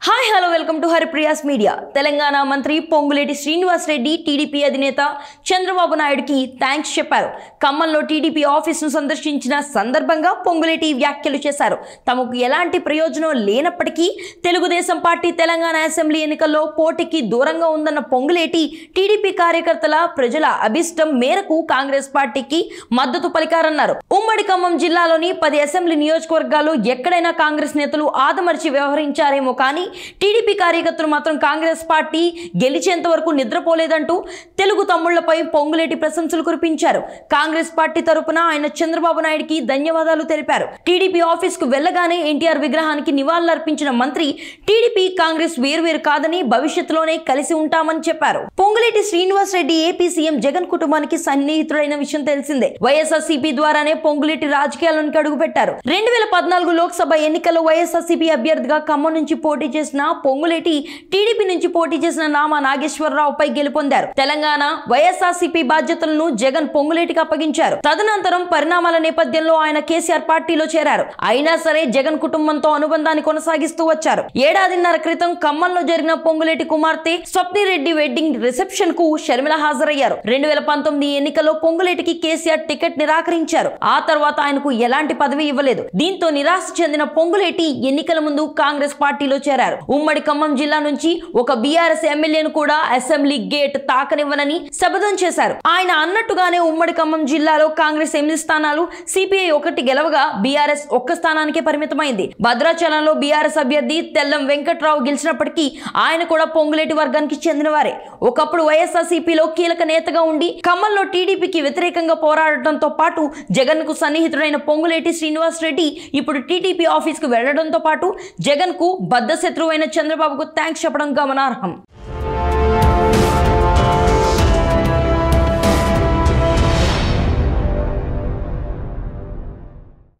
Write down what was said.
Hi hello welcome to Haripriya's media. Telangana మంత్రి Ponguleti Srinivas Reddy TDP అధినేత చంద్రబాబు నాయుడుకి థ్యాంక్స్ చెప్పారు. ఖమ్మంలో టీడీపీ ఆఫీసును సందర్శించిన సందర్భంగా పొంగులేటి వ్యాఖ్యలు చేశారు. తమకు ఎలాంటి ప్రయోజనం లేనప్పటికీ తెలుగుదేశం పార్టీ తెలంగాణ అసెంబ్లీ ఎన్నికల్లో పోటీకి దూరంగా ఉందన్న పొంగులేటి టీడీపీ కార్యకర్తల ప్రజల అభిష్టం మేరకు కాంగ్రెస్ పార్టీకి మద్దతు పలికారన్నారు. ఉమ్మడి ఖమ్మం జిల్లాలోని 10 అసెంబ్లీ నియోజకవర్గాల్లో ఎక్కడైనా కాంగ్రెస్ నేతలు ఆదమర్చి వ్యవహరించారేమో కానీ టీడీపీ కార్యకర్తలు మాత్రం కాంగ్రెస్ పార్టీ గెలిచేంత వరకు నిద్రపోలేదంటూ తెలుగు తమ్ముళ్లపై పొంగులేటి ప్రశంసలు కురిపించారు. కాంగ్రెస్ పార్టీ తరపున ఆయన చంద్రబాబు నాయుడుకి ధన్యవాదాలు తెలిపారు. టీడీపీ ఆఫీస్ కు వెళ్లగానే ఎన్టీఆర్ విగ్రహానికి నివాళులర్పించిన మంత్రి టీడీపీ కాంగ్రెస్ వేరువేరు కాదని భవిష్యత్తులోనే కలిసి ఉంటామని చెప్పారు. పొంగులేటి శ్రీనివాస్ రెడ్డి ఏపీ సీఎం జగన్ కుటుంబానికి సన్నిహితుడైన విషయం తెలిసిందే. వైఎస్ఆర్సీపీ ద్వారానే పొంగులేటి రాజకీయాల్లోకి అడుగుపెట్టారు. 2014 లోక్సభ ఎన్నికల్లో వైఎస్ఆర్సీపీ అభ్యర్థిగా ఖమ్మం నుంచి పోటీ చేసిన పొంగులేటి టీడీపీ నుంచి పోటీ చేసిన నామా నాగేశ్వరరావుపై గెలుపొందారు. తెలంగాణ వైఎస్ఆర్సీపీ బాధ్యతలను జగన్ పొంగులేటికి అప్పగించారు. తదనంతరం పరిణామాల నేపథ్యంలో ఆయన కేసీఆర్ పార్టీలో చేరారు. అయినా సరే జగన్ కుటుంబంతో అనుబంధాన్ని కొనసాగిస్తూ వచ్చారు. ఏడాదిన్నర క్రితం ఖమ్మంలో జరిగిన పొంగులేటి కుమార్తె స్వప్నిరెడ్డి వెడ్డింగ్ రిసెప్షన్ కు షర్మిల హాజరయ్యారు. 2019 ఎన్నికల్లో పొంగులేటికి కేసీఆర్ టికెట్ నిరాకరించారు. ఆ తర్వాత ఆయనకు ఎలాంటి పదవి ఇవ్వలేదు. దీంతో నిరాశ చెందిన పొంగులేటి ఎన్నికల ముందు కాంగ్రెస్ పార్టీలో చేరారు. ఉమ్మడి ఖమ్మం జిల్లా నుంచి ఒక బీఆర్ఎస్ ఎమ్మెల్యేను కూడా అసెంబ్లీ గేట్ తాకనివ్వనని శపథం చేశారు. ఆయన అన్నట్టుగానే ఉమ్మడి ఖమ్మం జిల్లాలో కాంగ్రెస్ 8 స్థానాలు, సిపిఐ 1 గెలవగా బీఆర్ఎస్ 1 స్థానానికే పరిమితమైంది. భద్రాచలంలో బీఆర్ఎస్ అభ్యర్థి తెల్లం వెంకట్రావు గెలిచినప్పటికీ ఆయన కూడా పొంగులేటి వర్గానికి చెందినవారే. ఒకప్పుడు వైఎస్ఆర్సీపీలో కీలక నేతగా ఉండి ఖమ్మంలో టీడీపీకి వ్యతిరేకంగా పోరాడటంతో పాటు జగన్ కు సన్నిహితుడైన పొంగులేటి శ్రీనివాస్ రెడ్డి ఇప్పుడు టీడీపీ ఆఫీస్ కు వెళ్లడంతో పాటు జగన్ కు బద్ధ శత్రువైన చంద్రబాబుకు థ్యాంక్స్ చెప్పడం గమనార్హం.